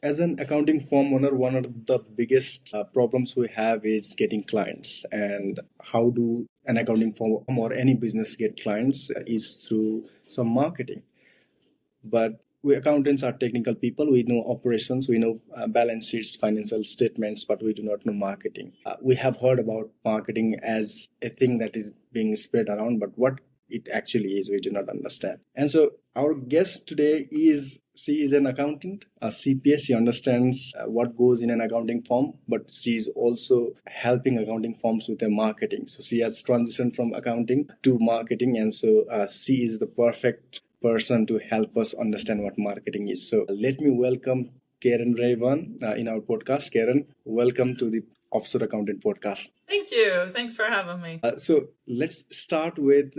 As an accounting firm owner, one of the biggest problems we have is getting clients. And how do an accounting firm or any business get clients is through some marketing. But we accountants are technical people. We know operations, we know balance sheets, financial statements, but we do not know marketing. We have heard about marketing as a thing that is being spread around, but what it actually is, we do not understand. And so our guest today she is an accountant, a CPA. She understands what goes in an accounting firm, but she is also helping accounting firms with their marketing. So she has transitioned from accounting to marketing, and so she is the perfect person to help us understand what marketing is. So let me welcome Karen Reyburn in our podcast. Karen, welcome to the Offshore Accountant podcast. Thank you. Thanks for having me. So let's start with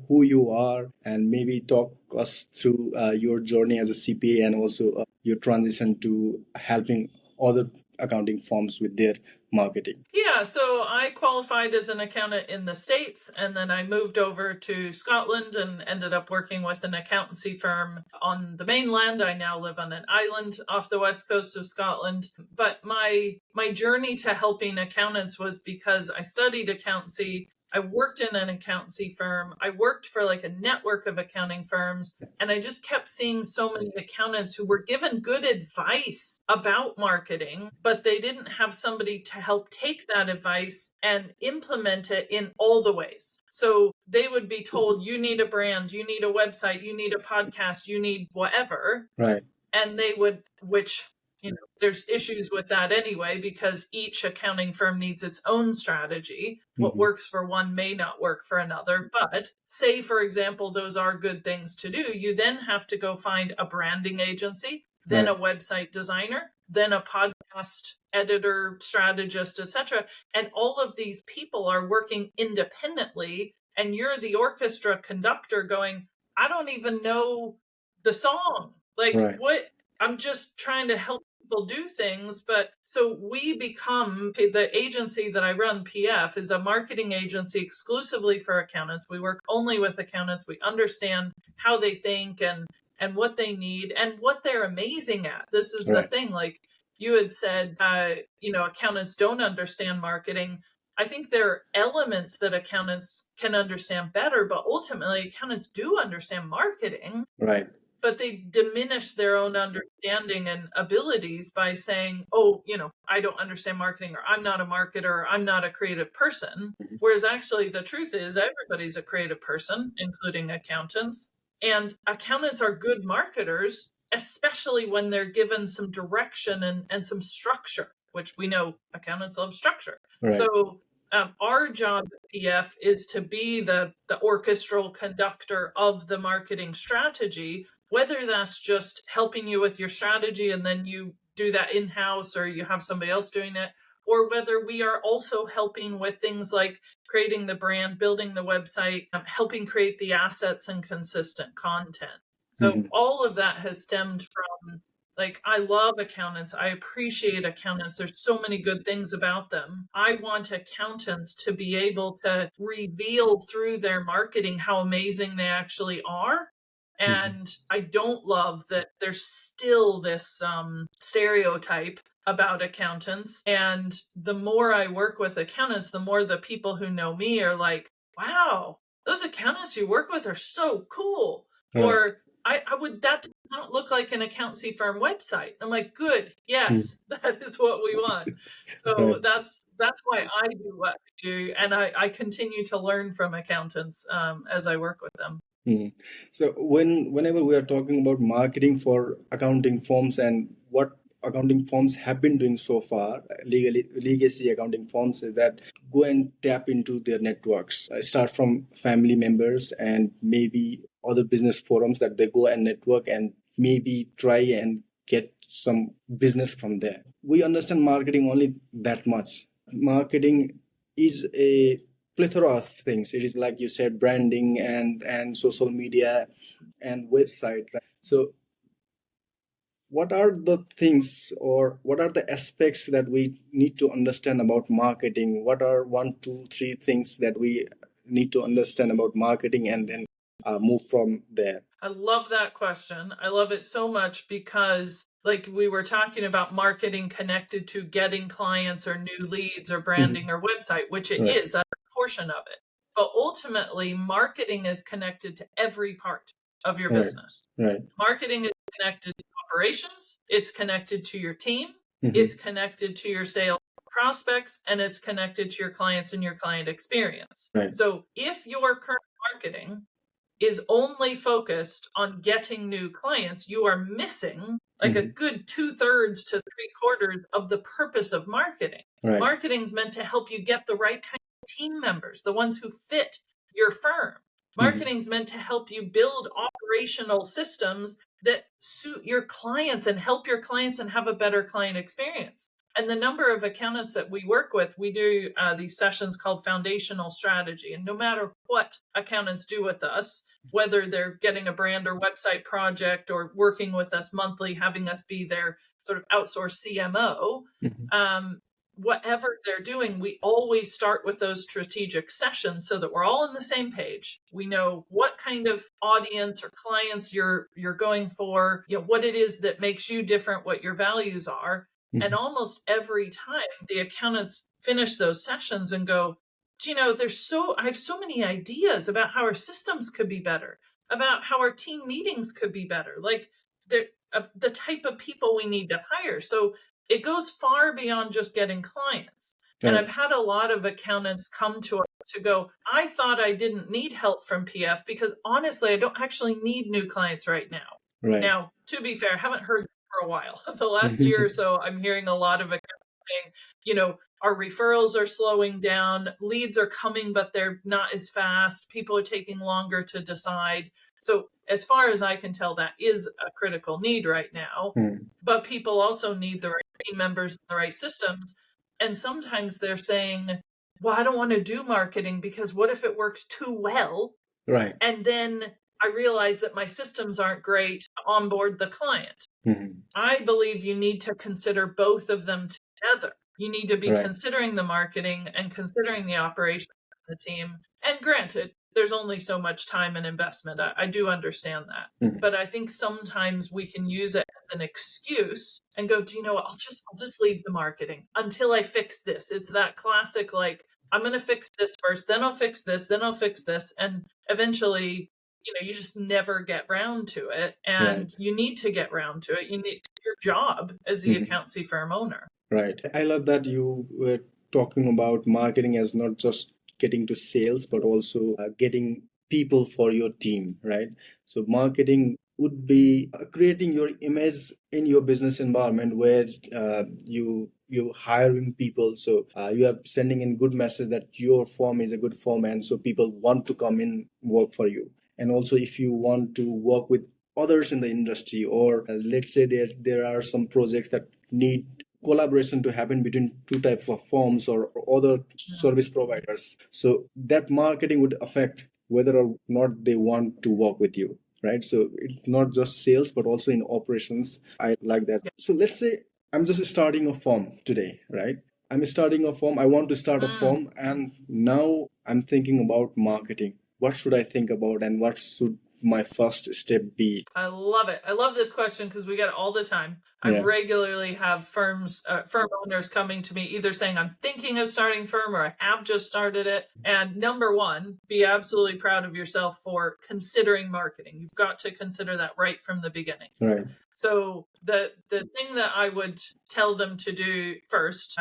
who you are and maybe talk us through your journey as a CPA and also your transition to helping other accounting firms with their marketing. Yeah, so I qualified as an accountant in the States, and then I moved over to Scotland and ended up working with an accountancy firm on the mainland. I now live on an island off the west coast of Scotland. But my journey to helping accountants was because I studied accountancy. I worked in an accountancy firm. I worked for like a network of accounting firms, and I just kept seeing so many accountants who were given good advice about marketing, but they didn't have somebody to help take that advice and implement it in all the ways. So they would be told, you need a brand, you need a website, you need a podcast, you need whatever. Right. And they would, which there's issues with that anyway, because each accounting firm needs its own strategy. What works for one may not work for another. But say, for example, those are good things to do. You then have to go find a branding agency, then a website designer, then a podcast editor, strategist, etc. And all of these people are working independently. And you're the orchestra conductor going, I don't even know the song. Like, what? I'm just trying to help people do things. But so we become the agency that I run, PF, is a marketing agency exclusively for accountants. We work only with accountants. We understand how they think and what they need and what they're amazing at. This is the thing. Like you had said, accountants don't understand marketing. I think there are elements that accountants can understand better, but ultimately accountants do understand marketing. Right. But they diminish their own understanding and abilities by saying, oh, I don't understand marketing, or I'm not a marketer, or I'm not a creative person. Whereas actually the truth is everybody's a creative person, including accountants. And accountants are good marketers, especially when they're given some direction and some structure, which we know accountants love structure. Right. So our job at PF is to be the orchestral conductor of the marketing strategy, whether that's just helping you with your strategy and then you do that in-house or you have somebody else doing it, or whether we are also helping with things like creating the brand, building the website, helping create the assets and consistent content. So all of that has stemmed from, like, I love accountants. I appreciate accountants. There's so many good things about them. I want accountants to be able to reveal through their marketing how amazing they actually are. And I don't love that there's still this stereotype about accountants. And the more I work with accountants, the more the people who know me are like, wow, those accountants you work with are so cool. Right. Or I would, that does not look like an accountancy firm website. I'm like, good. Yes, that is what we want. So that's why I do what I do. And I continue to learn from accountants as I work with them. So whenever we are talking about marketing for accounting firms and what accounting firms have been doing so far, legacy accounting firms, is that go and tap into their networks. Start from family members and maybe other business forums that they go and network and maybe try and get some business from there. We understand marketing only that much. Marketing is a plethora of things. It is, like you said, branding and social media and website. Right? So what are the things or what are the aspects that we need to understand about marketing? What are 1, 2, 3 things that we need to understand about marketing and then move from there? I love that question. I love it so much because like we were talking about marketing connected to getting clients or new leads or branding or website, which it Right. is, that's a portion of it. But ultimately, marketing is connected to every part of your Right. business. Right. Marketing is connected to operations, it's connected to your team, it's connected to your sales prospects, and it's connected to your clients and your client experience. Right. So if your current marketing is only focused on getting new clients, you are missing like a good 2/3 to 3/4 of the purpose of marketing. Right. Marketing's meant to help you get the right kind of team members, the ones who fit your firm. Marketing's meant to help you build operational systems that suit your clients and help your clients and have a better client experience. And the number of accountants that we work with, we do these sessions called foundational strategy. And no matter what accountants do with us, whether they're getting a brand or website project or working with us monthly, having us be their sort of outsourced CMO, whatever they're doing, we always start with those strategic sessions so that we're all on the same page. We know what kind of audience or clients you're going for, you know, what it is that makes you different, what your values are. And almost every time the accountants finish those sessions and go, you know, I have so many ideas about how our systems could be better, about how our team meetings could be better, like the type of people we need to hire. So it goes far beyond just getting clients. And I've had a lot of accountants come to us to go, I thought I didn't need help from PF because honestly, I don't actually need new clients right now. Right. Now, to be fair, I haven't heard for a while. The last year or so, I'm hearing a lot of accountants saying, you know, our referrals are slowing down, leads are coming, but they're not as fast. People are taking longer to decide. So as far as I can tell, that is a critical need right now. But people also need the right team members and the right systems. And sometimes they're saying, well, I don't want to do marketing because what if it works too well? Right. And then I realize that my systems aren't great to onboard the client. I believe you need to consider both of them together. You need to be considering the marketing and considering the operations of the team. And granted, there's only so much time and investment. I do understand that. But I think sometimes we can use it as an excuse and go, do you know what? I'll just leave the marketing until I fix this. It's that classic, like, I'm going to fix this first, then I'll fix this, then I'll fix this. And eventually, you know, you just never get round to it. And you need to get round to it. You need your job as the accountancy firm owner. Right. I love that you were talking about marketing as not just getting to sales, but also getting people for your team, right? So marketing would be creating your image in your business environment where you're hiring people. So you are sending in good message that your firm is a good firm, and so people want to come in work for you. And also, if you want to work with others in the industry, or let's say there are some projects that need collaboration to happen between two types of firms or other service providers, so that marketing would affect whether or not they want to work with you, right? So it's not just sales but also in operations. I like that. So let's say I'm just starting a firm today, right? I'm starting a firm, I want to start a firm, and now I'm thinking about marketing. What should I think about, and what should my first step be? I love it. I love this question because we get it all the time. I regularly have firm owners coming to me either saying, I'm thinking of starting firm, or I have just started it. And number one, be absolutely proud of yourself for considering marketing. You've got to consider that right from the beginning. Right. So the thing that I would tell them to do first,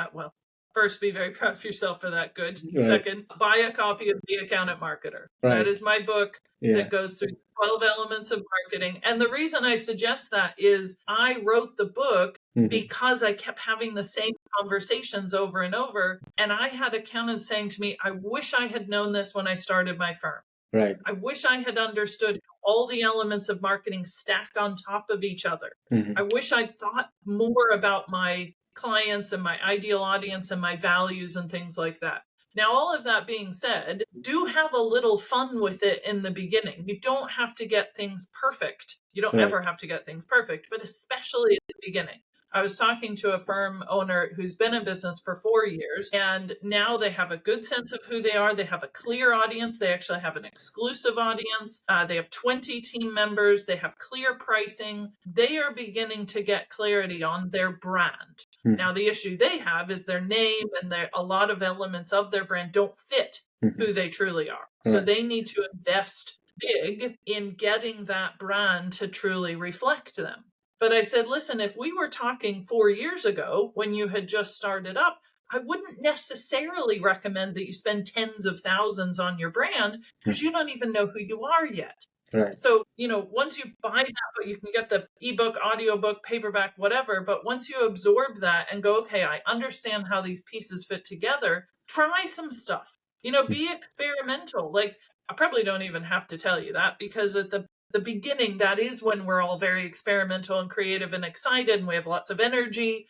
first, be very proud of yourself for that. Good. Right. Second, buy a copy of The Accountant Marketer. Right. That is my book that goes through 12 elements of marketing. And the reason I suggest that is I wrote the book because I kept having the same conversations over and over. And I had accountants saying to me, I wish I had known this when I started my firm. Right. I wish I had understood all the elements of marketing stacked on top of each other. I wish I'd thought more about my clients and my ideal audience and my values and things like that. Now, all of that being said, do have a little fun with it in the beginning. You don't have to get things perfect. You don't ever have to get things perfect, but especially at the beginning. I was talking to a firm owner who's been in business for 4 years, and now they have a good sense of who they are. They have a clear audience. They actually have an exclusive audience. They have 20 team members. They have clear pricing. They are beginning to get clarity on their brand. Now, the issue they have is their name, and a lot of elements of their brand don't fit who they truly are. So they need to invest big in getting that brand to truly reflect them. But I said, listen, if we were talking 4 years ago when you had just started up, I wouldn't necessarily recommend that you spend tens of thousands on your brand because you don't even know who you are yet. Right. So, once you buy that, you can get the ebook, audiobook, paperback, whatever. But once you absorb that and go, okay, I understand how these pieces fit together, try some stuff. Be experimental. Like, I probably don't even have to tell you that, because at the beginning, that is when we're all very experimental and creative and excited, and we have lots of energy,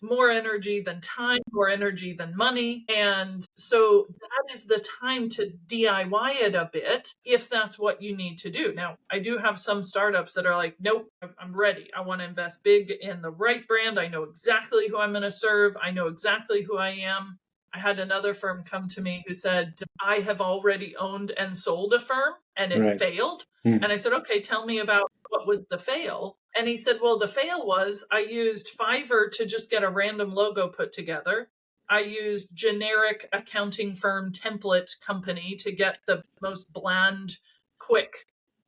more energy than time, more energy than money. And so that is the time to DIY it a bit if that's what you need to do. Now, I do have some startups that are like, nope, I'm ready. I want to invest big in the right brand. I know exactly who I'm going to serve. I know exactly who I am. I had another firm come to me who said, I have already owned and sold a firm and it failed. And I said, okay, tell me about what was the fail. And he said, well, the fail was I used Fiverr to just get a random logo put together. I used generic accounting firm template company to get the most bland, quick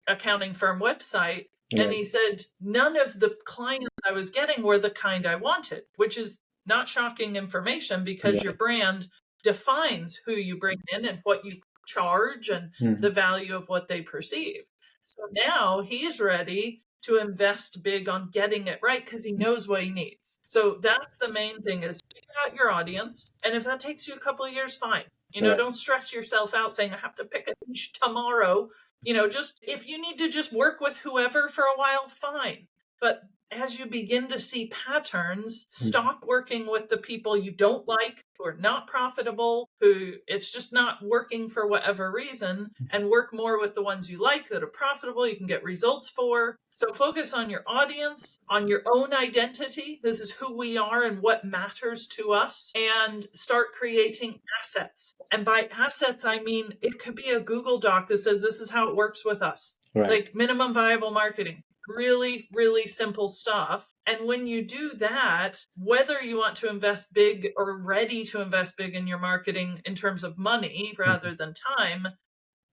accounting firm website. And he said, none of the clients I was getting were the kind I wanted, which is not shocking information, because your brand defines who you bring in and what you charge and the value of what they perceive. So now he's ready to invest big on getting it right because he knows what he needs. So that's the main thing, is figure out your audience. And if that takes you a couple of years, fine. Don't stress yourself out saying, I have to pick a niche tomorrow. Just if you need to just work with whoever for a while, fine. But as you begin to see patterns, stop working with the people you don't like, who are not profitable, who it's just not working for whatever reason, and work more with the ones you like that are profitable, you can get results for. So focus on your audience, on your own identity. This is who we are and what matters to us, and start creating assets. And by assets, I mean, it could be a Google Doc that says this is how it works with us, like minimum viable marketing. Really, really simple stuff. And when you do that, whether you want to invest big or ready to invest big in your marketing in terms of money rather than time,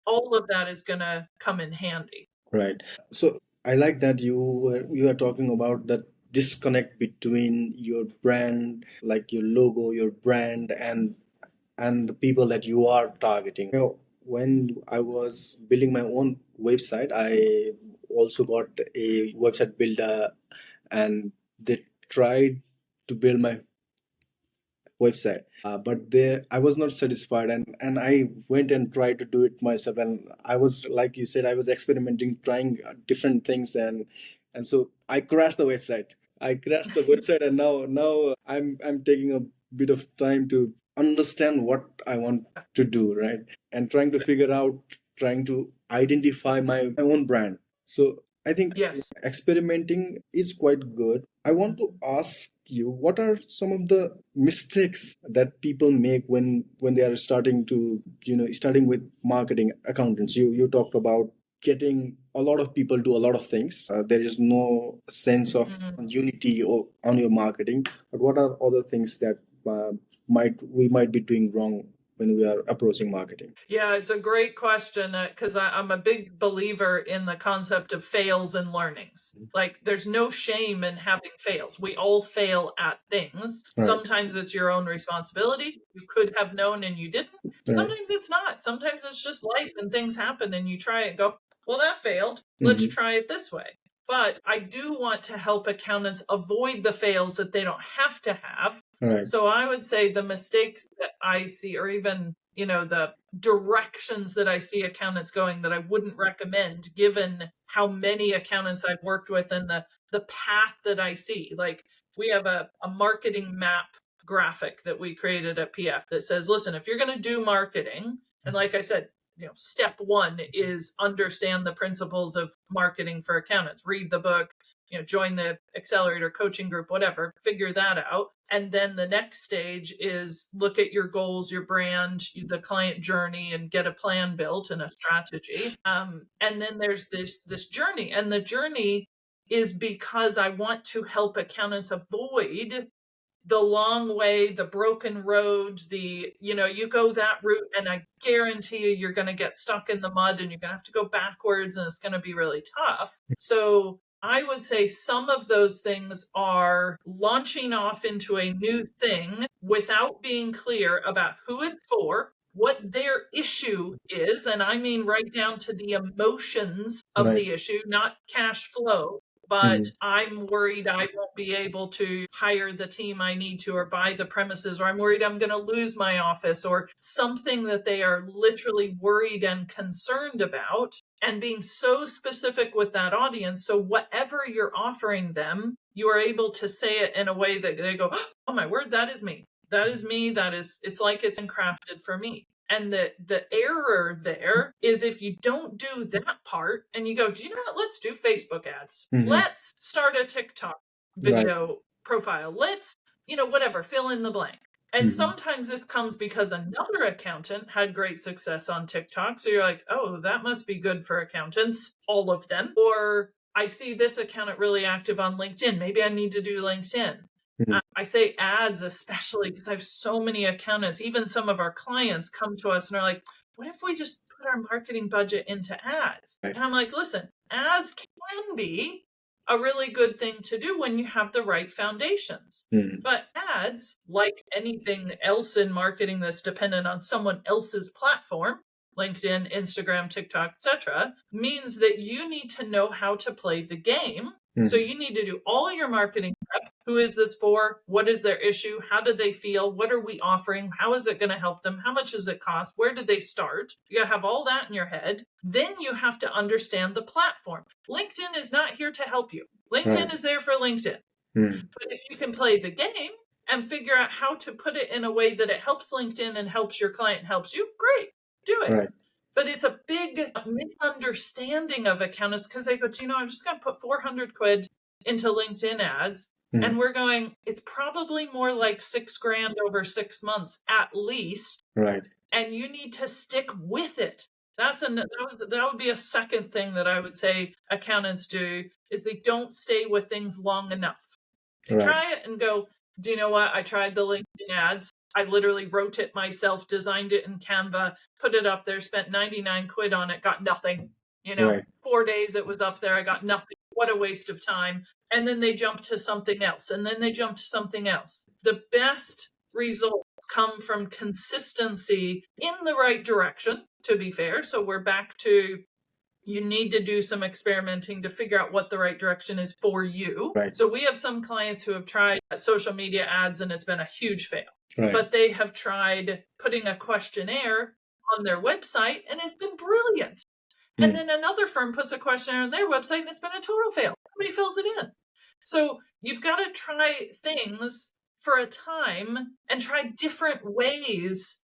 all of that is going to come in handy. Right. So I like that you are talking about the disconnect between your brand, like your logo, your brand, and the people that you are targeting. When I was building my own website, I also got a website builder, and they tried to build my website, but there I was not satisfied, and I went and tried to do it myself, and I was, like you said, I was experimenting, trying different things, and so I crashed the website. And now I'm taking a bit of time to understand what I want to do, right? And trying to figure out, trying to identify my own brand. So I think experimenting is quite good. I want to ask you, what are some of the mistakes that people make when they are starting with marketing accountants? You talked about getting a lot of people do a lot of things. There is no sense of unity on your marketing. But what are other things that we might be doing wrong when we are approaching marketing? Yeah, it's a great question, because I'm a big believer in the concept of fails and learnings. Like, there's no shame in having fails. We all fail at things. Right. Sometimes it's your own responsibility. You could have known and you didn't. Sometimes it's not. Sometimes it's just life and things happen and you try it and go, well, that failed. Let's try it this way. But I do want to help accountants avoid the fails that they don't have to have. Right. So I would say the mistakes that I see, or even, the directions that I see accountants going, that I wouldn't recommend, given how many accountants I've worked with and the path that I see. Like, we have a marketing map graphic that we created at PF that says, listen, if you're going to do marketing, and like I said, step one is understand the principles of marketing for accountants. Read the book, join the accelerator coaching group, whatever, figure that out. And then the next stage is look at your goals, your brand, the client journey, and get a plan built and a strategy. And then there's this journey, and the journey is because I want to help accountants avoid the long way, the broken road, you go that route, and I guarantee you're going to get stuck in the mud, and you're going to have to go backwards, and it's going to be really tough. So I would say some of those things are launching off into a new thing without being clear about who it's for, what their issue is. And I mean, right down to the emotions of Right. the issue, not cash flow. But I'm worried I won't be able to hire the team I need to, or buy the premises, or I'm worried I'm going to lose my office, or something that they are literally worried and concerned about, and being so specific with that audience. So whatever you're offering them, you are able to say it in a way that they go, oh my word, that is me. That is me. It's like it's crafted for me. And the error there is if you don't do that part and you go, do you know what? Let's do Facebook ads. Let's start a TikTok video profile. Let's, whatever, fill in the blank. And sometimes this comes because another accountant had great success on TikTok. So you're like, oh, that must be good for accountants, all of them. Or I see this accountant really active on LinkedIn. Maybe I need to do LinkedIn. I say ads especially because I have so many accountants, even some of our clients come to us and are like, what if we just put our marketing budget into ads? And I'm like, listen, ads can be a really good thing to do when you have the right foundations. But ads, like anything else in marketing that's dependent on someone else's platform, LinkedIn, Instagram, TikTok, etc., means that you need to know how to play the game. So you need to do all your marketing prep. Who is this for? What is their issue? How do they feel? What are we offering? How is it going to help them? How much does it cost? Where did they start? You got to have all that in your head. Then you have to understand the platform. LinkedIn is not here to help you. LinkedIn is there for LinkedIn. But if you can play the game and figure out how to put it in a way that it helps LinkedIn and helps your client and helps you, great, do it. But it's a big misunderstanding of accountants because they go, I'm just going to put 400 quid into LinkedIn ads. And we're going, it's probably more like $6,000 over 6 months at least. And you need to stick with it. That would be a second thing that I would say accountants do, is they don't stay with things long enough. They try it and go, do you know what? I tried the LinkedIn ads. I literally wrote it myself, designed it in Canva, put it up there, spent 99 quid on it, got nothing. 4 days it was up there. I got nothing. What a waste of time. And then they jump to something else. And then they jump to something else. The best results come from consistency in the right direction, to be fair. So we're back to, you need to do some experimenting to figure out what the right direction is for you. So we have some clients who have tried social media ads and it's been a huge fail. But they have tried putting a questionnaire on their website and it's been brilliant. And then another firm puts a questionnaire on their website and it's been a total fail. Nobody fills it in. So you've got to try things for a time and try different ways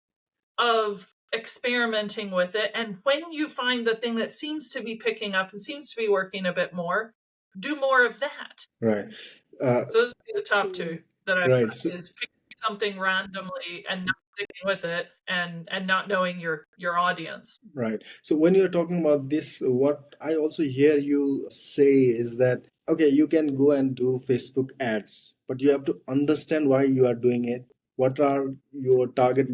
of experimenting with it. And when you find the thing that seems to be picking up and seems to be working a bit more, do more of that. So those would be the top two that I've got, is picking something randomly and not sticking with it, and not knowing your audience. So when you're talking about this, what I also hear you say is that, okay, you can go and do Facebook ads, but you have to understand why you are doing it. What are your target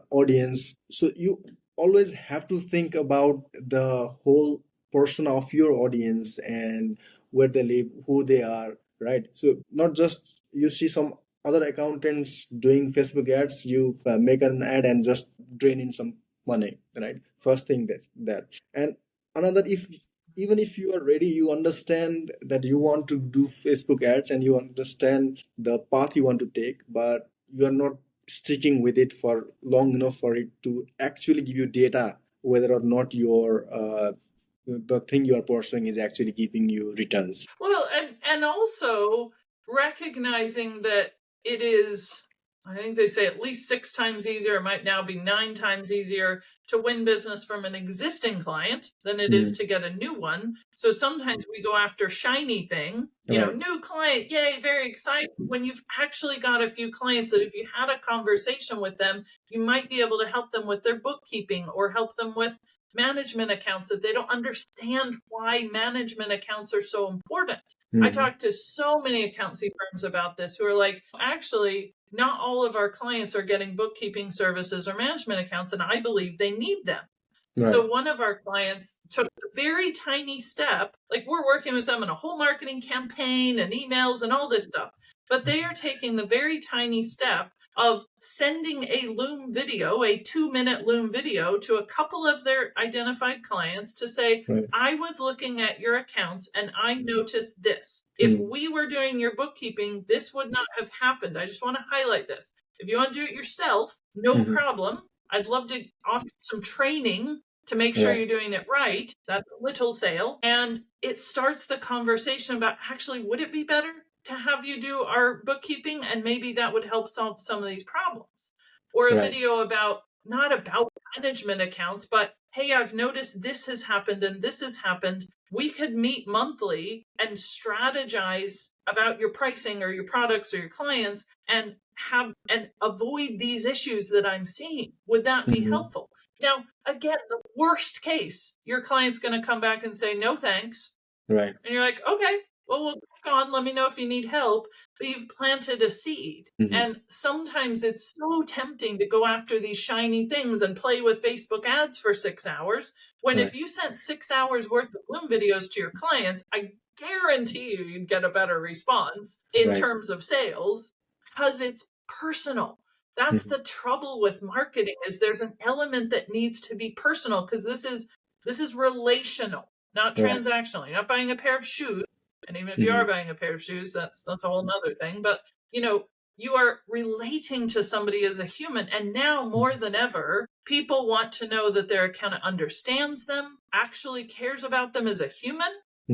audience? So you always have to think about the whole portion of your audience and where they live, who they are, right? So not just you see some other accountants doing Facebook ads, you make an ad and just drain in some money, right? First thing that. And another, even if you are ready, you understand that you want to do Facebook ads and you understand the path you want to take, but you are not sticking with it for long enough for it to actually give you data whether or not your the thing you are pursuing is actually giving you returns. Well, and also recognizing that it is I think they say at least 6 times easier. It might now be 9 times easier to win business from an existing client than it is to get a new one. So sometimes we go after shiny thing, Right. new client, yay, very exciting. When you've actually got a few clients that if you had a conversation with them, you might be able to help them with their bookkeeping or help them with management accounts that they don't understand why management accounts are so important. I talk to so many accountancy firms about this who are like, actually, not all of our clients are getting bookkeeping services or management accounts, and I believe they need them. Right. So one of our clients took a very tiny step, like we're working with them in a whole marketing campaign and emails and all this stuff, but they are taking the very tiny step of sending a Loom video, a 2-minute Loom video to a couple of their identified clients to say, Right. I was looking at your accounts and I noticed this. If we were doing your bookkeeping, this would not have happened. I just want to highlight this. If you want to do it yourself, no problem. I'd love to offer you some training to make sure you're doing it right. That's a little sale. And it starts the conversation about actually, would it be better to have you do our bookkeeping? And maybe that would help solve some of these problems. Or a video about, not about management accounts, but hey, I've noticed this has happened and this has happened. We could meet monthly and strategize about your pricing or your products or your clients and avoid these issues that I'm seeing. Would that be helpful? Now, again, the worst case, your client's going to come back and say, no, thanks. Right. And you're like, okay, well, we'll click on, let me know if you need help. But you've planted a seed. And sometimes it's so tempting to go after these shiny things and play with Facebook ads for 6 hours. When if you sent 6 hours worth of Loom videos to your clients, I guarantee you'd get a better response in terms of sales because it's personal. That's the trouble with marketing is there's an element that needs to be personal because this is relational, not transactional. You're not buying a pair of shoes. And even if you are buying a pair of shoes, that's a whole nother thing. But, you are relating to somebody as a human. And now more than ever, people want to know that their accountant understands them, actually cares about them as a human.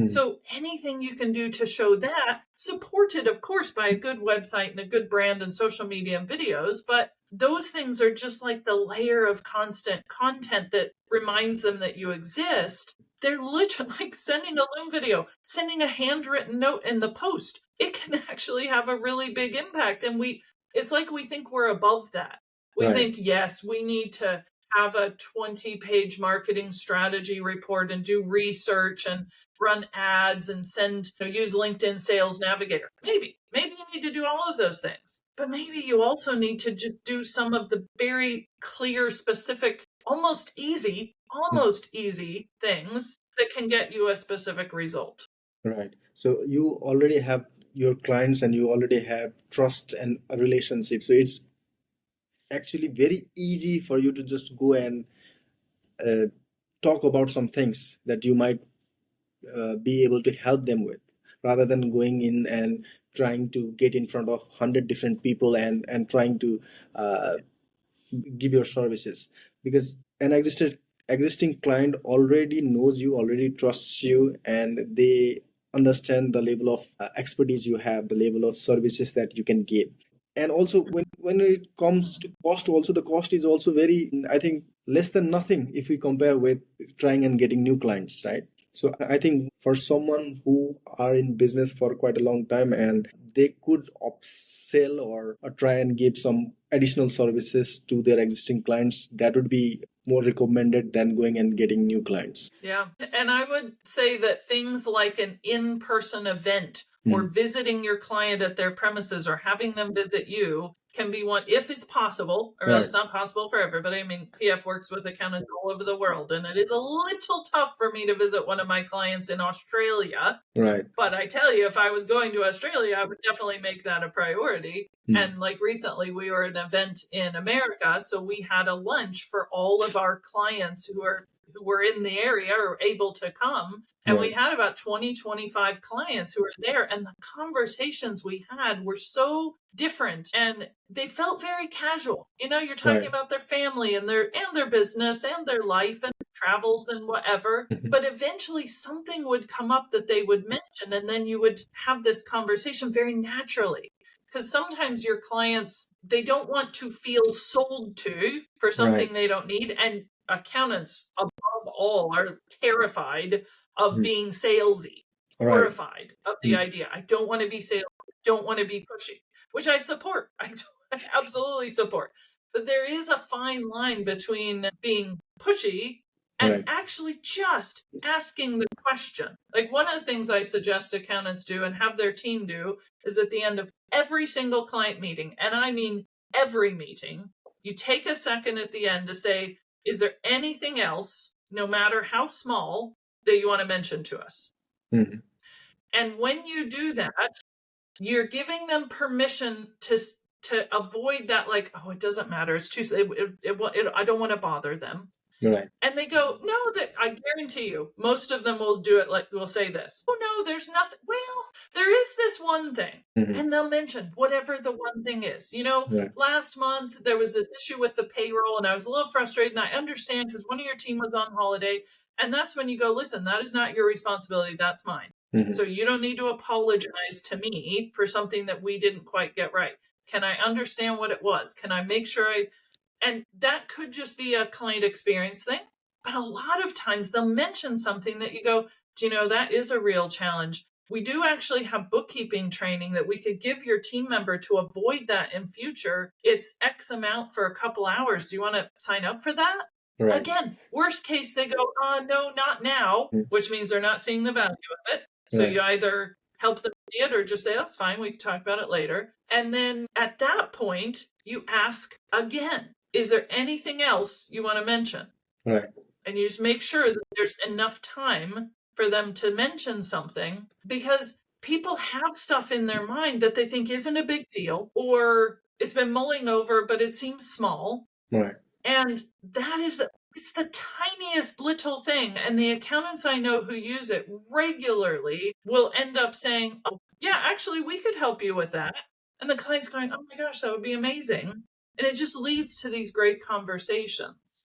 So anything you can do to show that, supported, of course, by a good website and a good brand and social media and videos, but those things are just like the layer of constant content that reminds them that you exist. They're literally like sending a Loom video, sending a handwritten note in the post. It can actually have a really big impact. And it's like we think we're above that. We think, yes, we need to have a 20-page marketing strategy report and do research and run ads and use LinkedIn Sales Navigator. Maybe you need to do all of those things, but maybe you also need to just do some of the very clear, specific, almost easy things that can get you a specific result. Right. So you already have your clients and you already have trust and a relationship. So it's actually very easy for you to just go and talk about some things that you might be able to help them with, rather than going in and trying to get in front of 100 different people and trying to give your services, because an existing client already knows you, already trusts you, and they understand the level of expertise you have, the level of services that you can give. And also when it comes to cost, also the cost is also very, I think, less than nothing if we compare with trying and getting new clients, right? So I think for someone who are in business for quite a long time and they could upsell or try and give some additional services to their existing clients, that would be more recommended than going and getting new clients. Yeah. And I would say that things like an in-person event or visiting your client at their premises or having them visit you can be one, if it's possible, or it's not possible for everybody. I mean, PF works with accountants all over the world, and it is a little tough for me to visit one of my clients in Australia. Right. But I tell you, if I was going to Australia, I would definitely make that a priority. And like recently, we were at an event in America, so we had a lunch for all of our clients who were in the area or able to come. And we had about 20, 25 clients who were there. And the conversations we had were so different and they felt very casual. You're talking about their family and their business and their life and their travels and whatever. But eventually something would come up that they would mention. And then you would have this conversation very naturally. because sometimes your clients, they don't want to feel sold to for something they don't need. And accountants, above all, are terrified of being salesy, horrified of the idea. I don't want to be salesy, don't want to be pushy, which I support. I absolutely support. But there is a fine line between being pushy and actually just asking the question. Like, one of the things I suggest accountants do and have their team do is at the end of every single client meeting, and I mean every meeting, you take a second at the end to say, is there anything else, no matter how small, that you want to mention to us? And when you do that, you're giving them permission to avoid that, like, oh, it doesn't matter, it's too, I don't want to bother them. And they go, no, that I guarantee you, most of them will do it, like, will say this, oh no, there's nothing, well, there is this one thing. And they'll mention whatever the one thing is. Last month there was this issue with the payroll and I was a little frustrated, and I understand because one of your team was on holiday. And that's when you go, listen, that is not your responsibility, that's mine. So you don't need to apologize to me for something that we didn't quite get right. Can I understand what it was? Can I make sure and that could just be a client experience thing. But a lot of times they'll mention something that you go, do you know, that is a real challenge. We do actually have bookkeeping training that we could give your team member to avoid that in future. It's X amount for a couple hours. Do you want to sign up for that? Again, worst case, they go, no, not now, which means they're not seeing the value of it. So you either help them see it or just say, that's fine, we can talk about it later. And then at that point, you ask again, is there anything else you want to mention? And you just make sure that there's enough time for them to mention something, because people have stuff in their mind that they think isn't a big deal, or it's been mulling over, but it seems small. And that is, it's the tiniest little thing. And the accountants I know who use it regularly will end up saying, oh, yeah, actually, we could help you with that. And the client's going, oh my gosh, that would be amazing. And it just leads to these great conversations.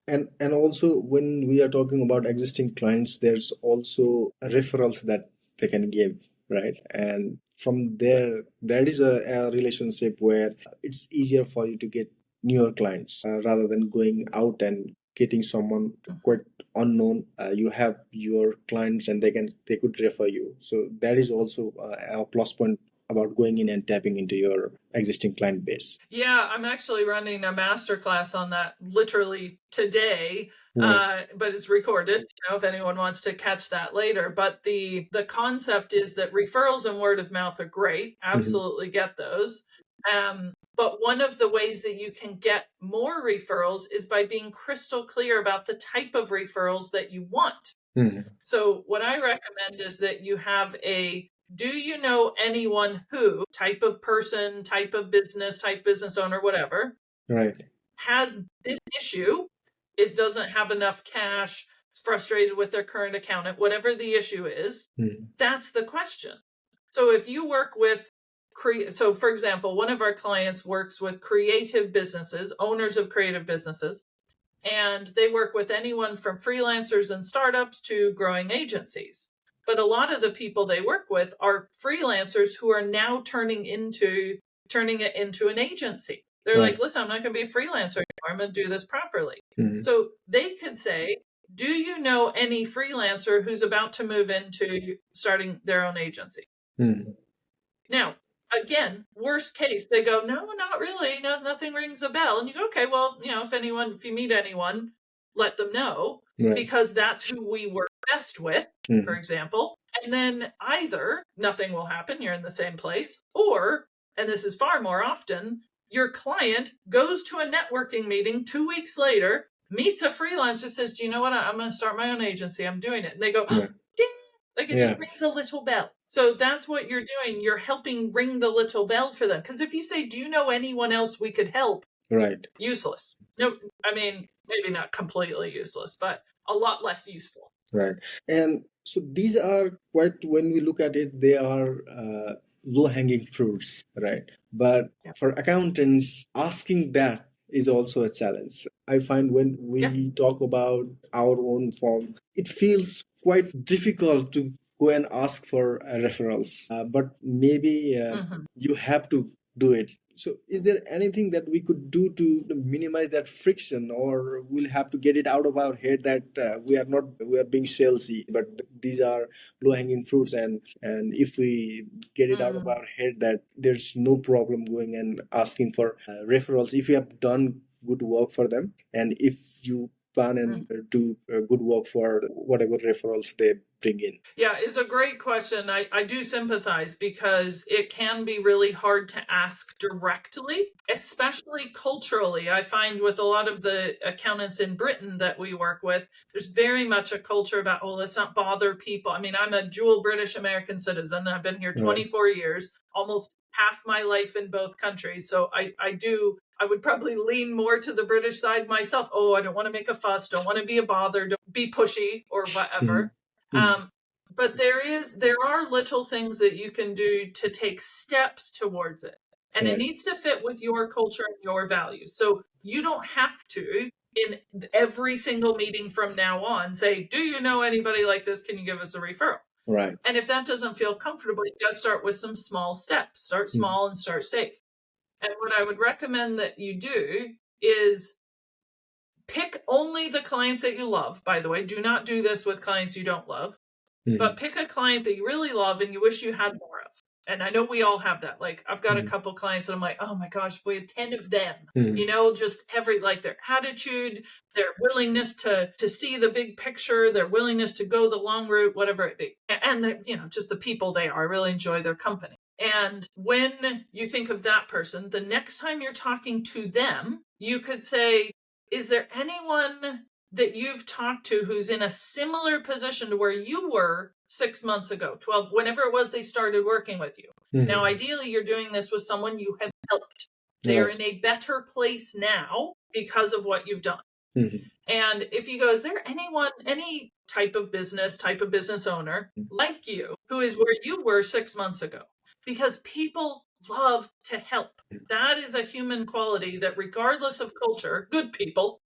And also, when we are talking about existing clients, there's also referrals that they can give, right? And from there is a relationship where it's easier for you to get newer clients rather than going out and getting someone quite unknown. You have your clients and they could refer you. So that is also a plus point about going in and tapping into your existing client base. Yeah, I'm actually running a masterclass on that literally today, but it's recorded, if anyone wants to catch that later. But the concept is that referrals and word of mouth are great. Absolutely get those. But one of the ways that you can get more referrals is by being crystal clear about the type of referrals that you want. So what I recommend is that you have do you know anyone who, type of person, type of business owner, whatever, has this issue, it doesn't have enough cash, is frustrated with their current accountant, whatever the issue is, that's the question. So if you work with, so for example, one of our clients works with creative businesses, owners of creative businesses, and they work with anyone from freelancers and startups to growing agencies. But a lot of the people they work with are freelancers who are now turning it into an agency. They're like, listen, I'm not going to be a freelancer anymore. I'm going to do this properly. So they could say, do you know any freelancer who's about to move into starting their own agency? Now, again, worst case, they go, no, not really. No, nothing rings a bell. And you go, okay, well, if you meet anyone, let them know, because that's who we work best with, for example. And then either nothing will happen, you're in the same place, or, and this is far more often, your client goes to a networking meeting 2 weeks later, meets a freelancer, says, do you know what? I'm going to start my own agency. I'm doing it. And they go, ding, like it just rings a little bell. So that's what you're doing. You're helping ring the little bell for them. Because if you say, do you know anyone else we could help? Useless. No, I mean, maybe not completely useless, but a lot less useful. And so these are quite, when we look at it, they are low-hanging fruits, right? But for accountants, asking that is also a challenge. I find when we talk about our own firm, it feels quite difficult to go and ask for referrals, but maybe you have to do it. So is there anything that we could do to minimize that friction, or we'll have to get it out of our head that we are being salesy, but these are low hanging fruits, and if we get it out of our head that there's no problem going and asking for referrals if you have done good work for them, and if you plan and do good work for whatever referrals they bring in. Yeah, it's a great question. I do sympathize because it can be really hard to ask directly, especially culturally. I find with a lot of the accountants in Britain that we work with, there's very much a culture about, oh, let's not bother people. I mean, I'm a dual British American citizen. I've been here 24 years, almost half my life in both countries. So I would probably lean more to the British side myself. Oh, I don't want to make a fuss, don't want to be a bother, don't be pushy or whatever. But there are little things that you can do to take steps towards it. And it needs to fit with your culture and your values. So you don't have to, in every single meeting from now on, say, do you know anybody like this? Can you give us a referral? Right. And if that doesn't feel comfortable, you got to start with some small steps. Start small and start safe. And what I would recommend that you do is pick only the clients that you love. By the way, do not do this with clients you don't love. But pick a client that you really love and you wish you had more of. And I know we all have that. Like, I've got a couple clients that I'm like, oh my gosh, if we had 10 of them, you know, just like their attitude, their willingness to see the big picture, their willingness to go the long route, whatever it be. And you know, just the people they are. I really enjoy their company. And when you think of that person, the next time you're talking to them, you could say, is there anyone that you've talked to who's in a similar position to where you were 6 months ago, 12, whenever it was they started working with you? Now, ideally, you're doing this with someone you have helped. They're in a better place now because of what you've done. And if you go, is there anyone, any type of business owner like you who is where you were 6 months ago? Because people love to help. That is a human quality that, regardless of culture, good people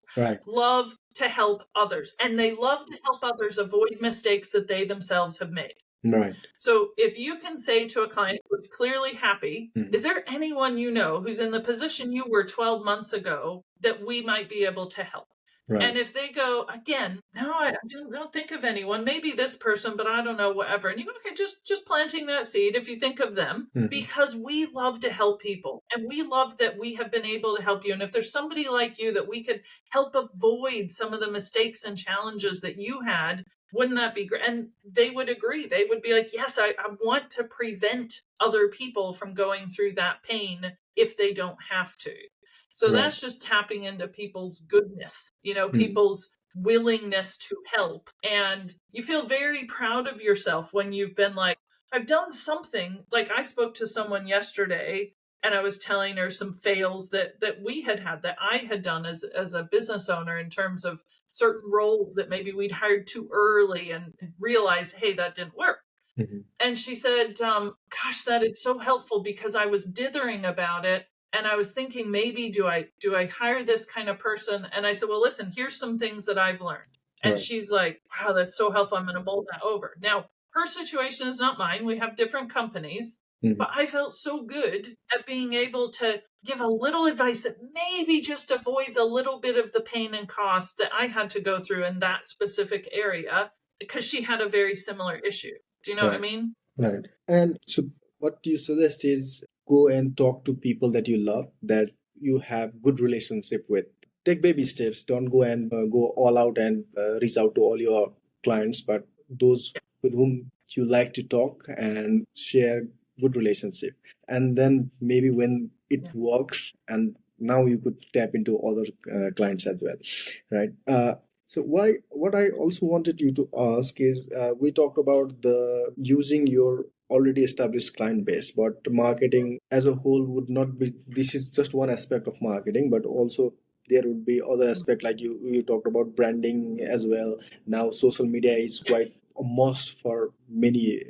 love to help others. And they love to help others avoid mistakes that they themselves have made. Right. So if you can say to a client who's clearly happy, is there anyone you know who's in the position you were 12 months ago that we might be able to help? Right. And if they go, again, no, I don't think of anyone, maybe this person, but I don't know, whatever. And you go, okay, just planting that seed if you think of them, because we love to help people. And we love that we have been able to help you. And if there's somebody like you that we could help avoid some of the mistakes and challenges that you had, wouldn't that be great? And they would agree. They would be like, yes, I want to prevent other people from going through that pain if they don't have to. So that's just tapping into people's goodness, you know, people's willingness to help. And you feel very proud of yourself when you've been like, I've done something. Like, I spoke to someone yesterday and I was telling her some fails that we had that I had done as a business owner in terms of certain roles that maybe we'd hired too early and realized, hey, that didn't work. And she said, gosh, that is so helpful, because I was dithering about it. And I was thinking, maybe do I hire this kind of person? And I said, well, listen, here's some things that I've learned. And she's like, wow, that's so helpful. I'm going to mull that over. Now, her situation is not mine. We have different companies. But I felt so good at being able to give a little advice that maybe just avoids a little bit of the pain and cost that I had to go through in that specific area, because she had a very similar issue. Do you know what I mean? Right. And so what you suggest is go and talk to people that you love, that you have good relationship with. Take baby steps. Don't go and go all out and reach out to all your clients, but those with whom you like to talk and share good relationship. And then maybe when it works, and now you could tap into other clients as well, right? So what I also wanted you to ask is, we talked about the using your already established client base, but marketing as a whole would not be, this is just one aspect of marketing, but also there would be other aspect, like you talked about branding as well. Now social media is quite a must for many,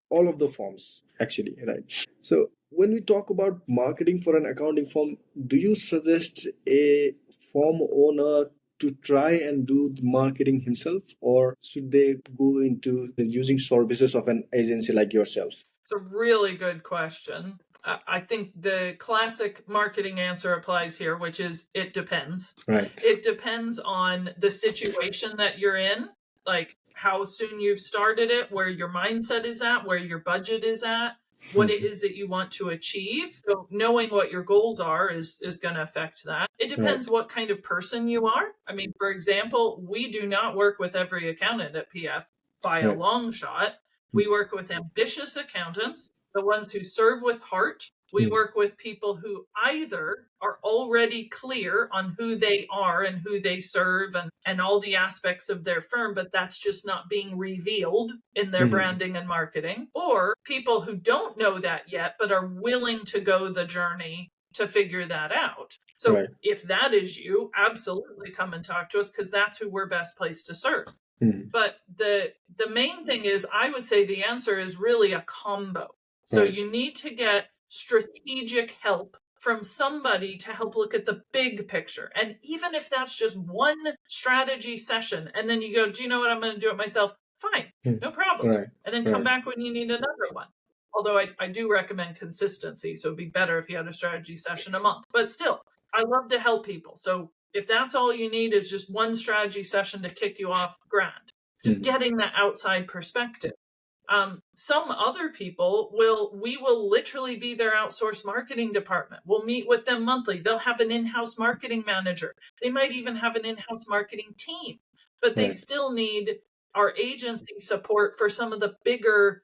all of the firms actually, right? So when we talk about marketing for an accounting firm, do you suggest a firm owner to try and do the marketing himself, or should they go into using services of an agency like yourself? It's a really good question. I think the classic marketing answer applies here, which is it depends. Right. It depends on the situation that you're in, like how soon you've started it, where your mindset is at, where your budget is at, what it is that you want to achieve. So knowing what your goals are is going to affect that. It depends what kind of person you are. I mean, for example, we do not work with every accountant at PF by a long shot. We work with ambitious accountants, the ones who serve with heart. We work with people who either are already clear on who they are and who they serve and all the aspects of their firm, but that's just not being revealed in their branding and marketing, or people who don't know that yet, but are willing to go the journey to figure that out. So if that is you, absolutely come and talk to us, because that's who we're best placed to serve. But the main thing is, I would say the answer is really a combo. So you need to get strategic help from somebody to help look at the big picture. And even if that's just one strategy session, and then you go, do you know what, I'm going to do it myself? Fine, no problem. And then come back when you need another one. Although I do recommend consistency. So it'd be better if you had a strategy session a month. But still, I love to help people. So if that's all you need is just one strategy session to kick you off, grand. Just getting that outside perspective. Some other people we will literally be their outsourced marketing department. We'll meet with them monthly. They'll have an in-house marketing manager. They might even have an in-house marketing team, but they still need our agency support for some of the bigger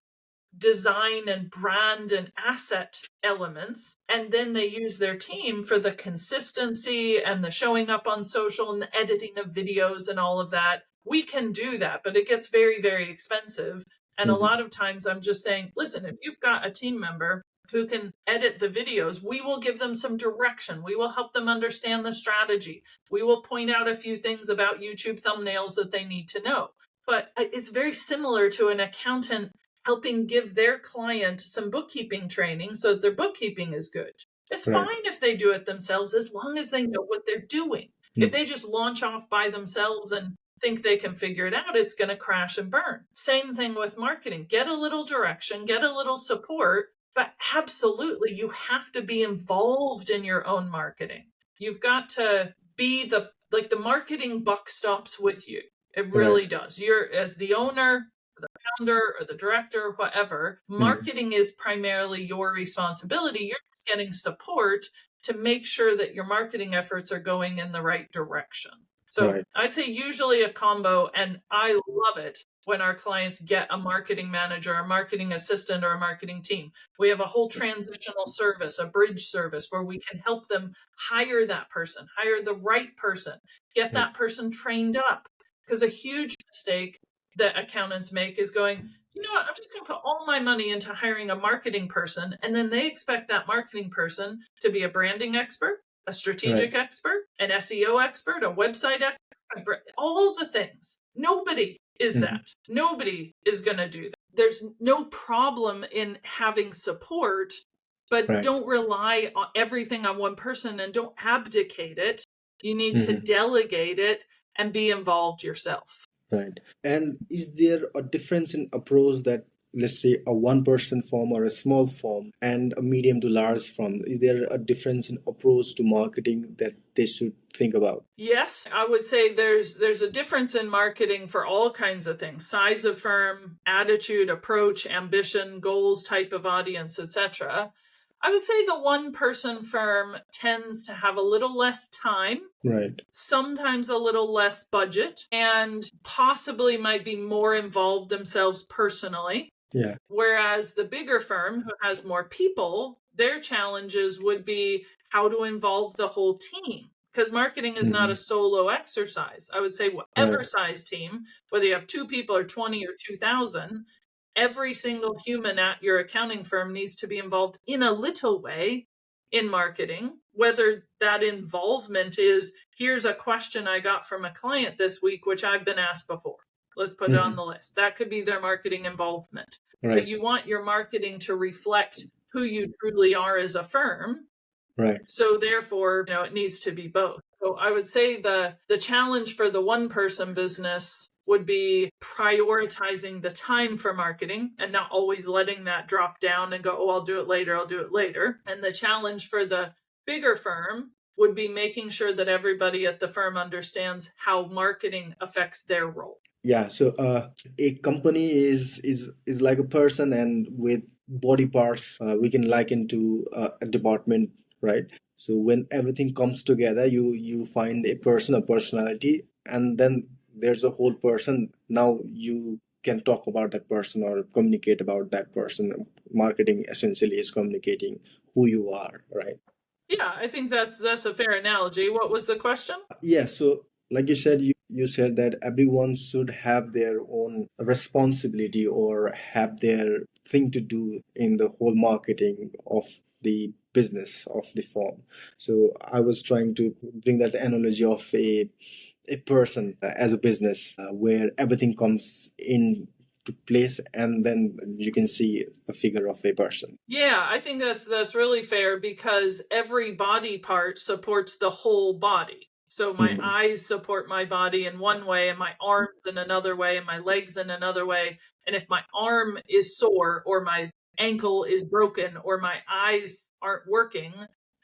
design and brand and asset elements. And then they use their team for the consistency and the showing up on social and the editing of videos and all of that. We can do that, but it gets very, very expensive. And a lot of times I'm just saying, listen, if you've got a team member who can edit the videos, we will give them some direction. We will help them understand the strategy. We will point out a few things about YouTube thumbnails that they need to know. But it's very similar to an accountant helping give their client some bookkeeping training so that their bookkeeping is good. It's fine if they do it themselves, as long as they know what they're doing. If they just launch off by themselves and think they can figure it out, it's going to crash and burn. Same thing with marketing. Get a little direction, get a little support, but absolutely you have to be involved in your own marketing. You've got to be the marketing buck stops with you. It really does. You're, as the owner, the founder, or the director, whatever, marketing is primarily your responsibility. You're just getting support to make sure that your marketing efforts are going in the right direction. So I'd say usually a combo, and I love it when our clients get a marketing manager, a marketing assistant, or a marketing team. We have a whole transitional service, a bridge service, where we can help them hire that person, hire the right person, get that person trained up. Because a huge mistake that accountants make is going, you know what, I'm just going to put all my money into hiring a marketing person, and then they expect that marketing person to be a branding expert, a strategic expert, an SEO expert, a website expert, all the things. Nobody is that. Nobody is going to do that. There's no problem in having support, but don't rely on everything on one person, and don't abdicate it. You need to delegate it and be involved yourself. Right. And is there a difference in approach that, let's say, a one-person firm or a small firm and a medium to large firm? Is there a difference in approach to marketing that they should think about? Yes, I would say there's a difference in marketing for all kinds of things: size of firm, attitude, approach, ambition, goals, type of audience, etc. I would say the one-person firm tends to have a little less time, sometimes a little less budget, and possibly might be more involved themselves personally. Whereas the bigger firm, who has more people, their challenges would be how to involve the whole team. Because marketing is not a solo exercise. I would say whatever size team, whether you have 2 people or 20 or 2,000, every single human at your accounting firm needs to be involved in a little way in marketing, whether that involvement is, here's a question I got from a client this week, which I've been asked before. Let's put it on the list. That could be their marketing involvement. But you want your marketing to reflect who you truly are as a firm. So therefore, it needs to be both. So I would say the challenge for the one person business would be prioritizing the time for marketing and not always letting that drop down and go, oh, I'll do it later. And the challenge for the bigger firm would be making sure that everybody at the firm understands how marketing affects their role. Yeah, so a company is like a person, and with body parts, we can liken to a department, right? So when everything comes together, you find a person, a personality, and then there's a whole person. Now you can talk about that person or communicate about that person. Marketing essentially is communicating who you are, right? Yeah, I think that's a fair analogy. What was the question? Yeah, so like you said, you said that everyone should have their own responsibility or have their thing to do in the whole marketing of the business of the firm. So I was trying to bring that analogy of a person as a business where everything comes in to place, and then you can see a figure of a person. Yeah, I think that's really fair because every body part supports the whole body. So my eyes support my body in one way and my arms in another way and my legs in another way. And if my arm is sore or my ankle is broken or my eyes aren't working,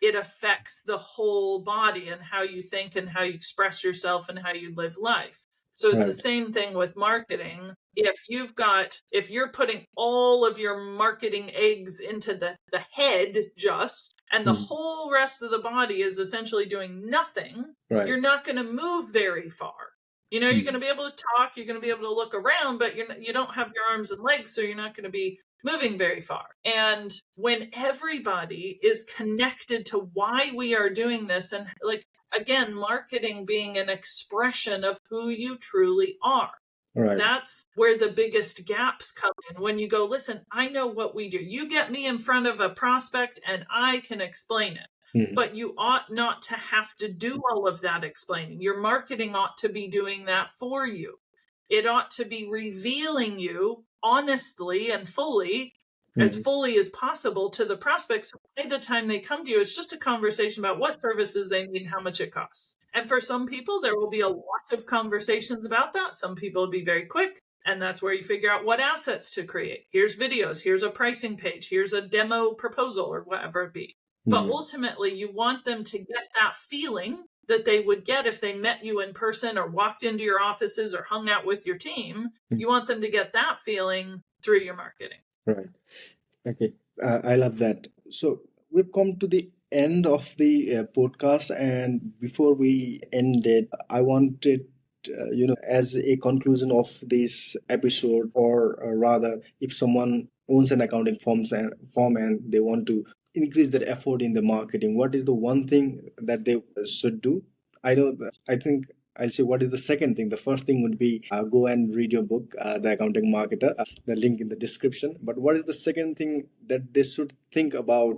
it affects the whole body and how you think and how you express yourself and how you live life. So it's the Right. same thing with marketing. If you're putting all of your marketing eggs into the head just, and the whole rest of the body is essentially doing nothing, Right. you're not going to move very far. You're going to be able to talk, you're going to be able to look around, but you don't have your arms and legs, so you're not going to be moving very far. And when everybody is connected to why we are doing this, and like, again, marketing being an expression of who you truly are. Right. That's where the biggest gaps come in. When you go, listen, I know what we do. You get me in front of a prospect and I can explain it. But you ought not to have to do all of that explaining. Your marketing ought to be doing that for you. It ought to be revealing you honestly and fully, as fully as possible to the prospects. By the time they come to you, it's just a conversation about what services they need, how much it costs. And for some people, there will be a lot of conversations about that. Some people will be very quick. And that's where you figure out what assets to create. Here's videos, here's a pricing page, here's a demo proposal, or whatever it be. But ultimately, you want them to get that feeling that they would get if they met you in person or walked into your offices or hung out with your team. You want them to get that feeling through your marketing. Right. Okay. I love that. So we've come to the end of the podcast, and before we end it, I wanted, as a conclusion of this episode, or rather, if someone owns an accounting firm and they want to increase their effort in the marketing, what is the one thing that they should do? I think I'll say what is the second thing. The first thing would be go and read your book, The Accounting Marketer, the link in the description. But what is the second thing that they should think about,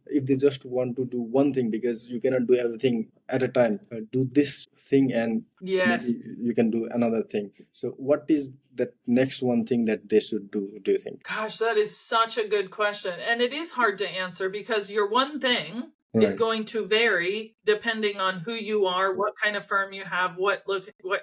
if they just want to do one thing, because you cannot do everything at a time. Do this thing and Yes. maybe you can do another thing. So what is that next one thing that they should do you think? Gosh, that is such a good question. And it is hard to answer because your one thing is going to vary depending on who you are, what kind of firm you have, what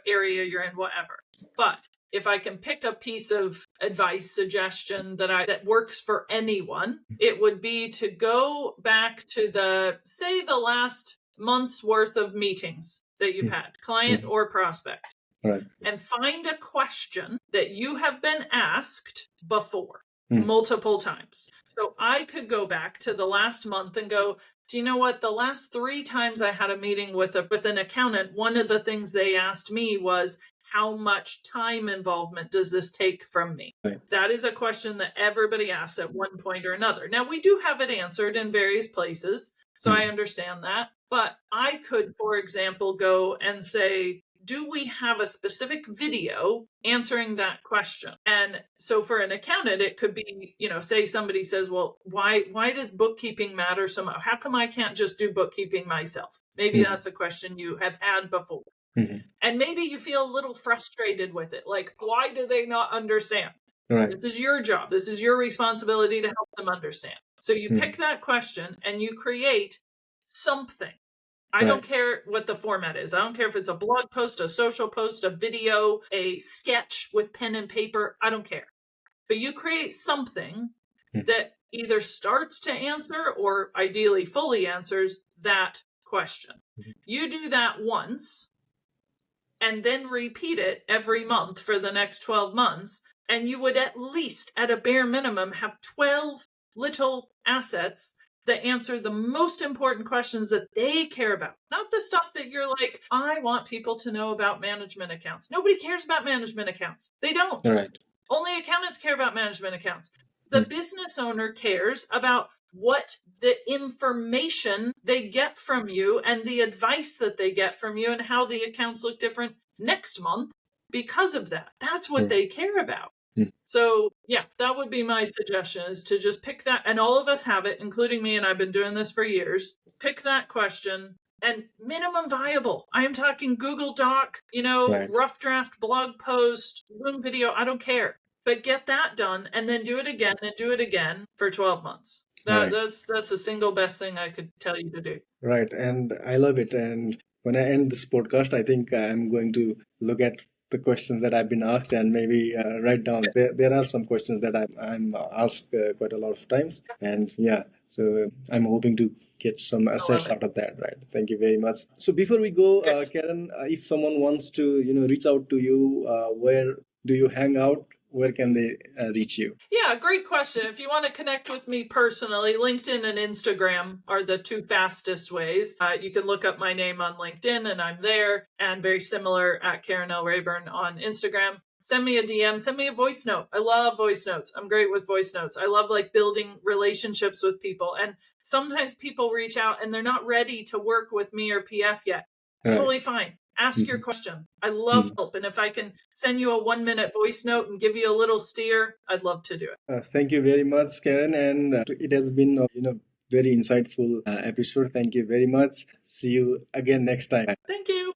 area you're in, whatever. But if I can pick a piece of advice, suggestion that works for anyone, it would be to go back to the last month's worth of meetings that you've had, client or prospect. Right. And find a question that you have been asked before multiple times. So I could go back to the last month and go, do you know what? The last 3 times I had a meeting with an accountant, one of the things they asked me was, how much time involvement does this take from me? Right. That is a question that everybody asks at one point or another. Now, we do have it answered in various places, so I understand that. But I could, for example, go and say, do we have a specific video answering that question? And so for an accountant, it could be, say somebody says, well, why does bookkeeping matter so much? How come I can't just do bookkeeping myself? Maybe that's a question you have had before. And maybe you feel a little frustrated with it. Like, why do they not understand? Right. This is your job. This is your responsibility to help them understand. So you pick that question and you create something. I don't care what the format is. I don't care if it's a blog post, a social post, a video, a sketch with pen and paper. I don't care. But you create something that either starts to answer or ideally fully answers that question. You do that once and then repeat it every month for the next 12 months. And you would at least, at a bare minimum, have 12 little assets that answer the most important questions that they care about. Not the stuff that you're like, I want people to know about management accounts. Nobody cares about management accounts. They don't. Right. Only accountants care about management accounts. The business owner cares about what the information they get from you and the advice that they get from you and how the accounts look different next month because of that. That's what they care about. So yeah, that would be my suggestion, is to just pick that. And all of us have it, including me, and I've been doing this for years. Pick that question and minimum viable. I am talking Google Doc, rough draft blog post, Zoom video. I don't care. But get that done and then do it again and do it again for 12 months. That's the single best thing I could tell you to do. Right. And I love it. And when I end this podcast, I think I'm going to look at the questions that I've been asked and maybe write down. There are some questions that I'm asked quite a lot of times. And so I'm hoping to get some assets out of that. Right. Thank you very much. So before we go, Karen, if someone wants to, reach out to you, where do you hang out? Where can they reach you? Yeah, great question. If you want to connect with me personally, LinkedIn and Instagram are the two fastest ways. You can look up my name on LinkedIn and I'm there, and very similar at Karen L. Reyburn on Instagram. Send me a DM, send me a voice note. I love voice notes. I'm great with voice notes. I love building relationships with people. And sometimes people reach out and they're not ready to work with me or PF yet. Totally fine. Ask your question. I love help. And if I can send you a 1-minute voice note and give you a little steer, I'd love to do it. Thank you very much, Karen. And it has been a very insightful episode. Thank you very much. See you again next time. Thank you.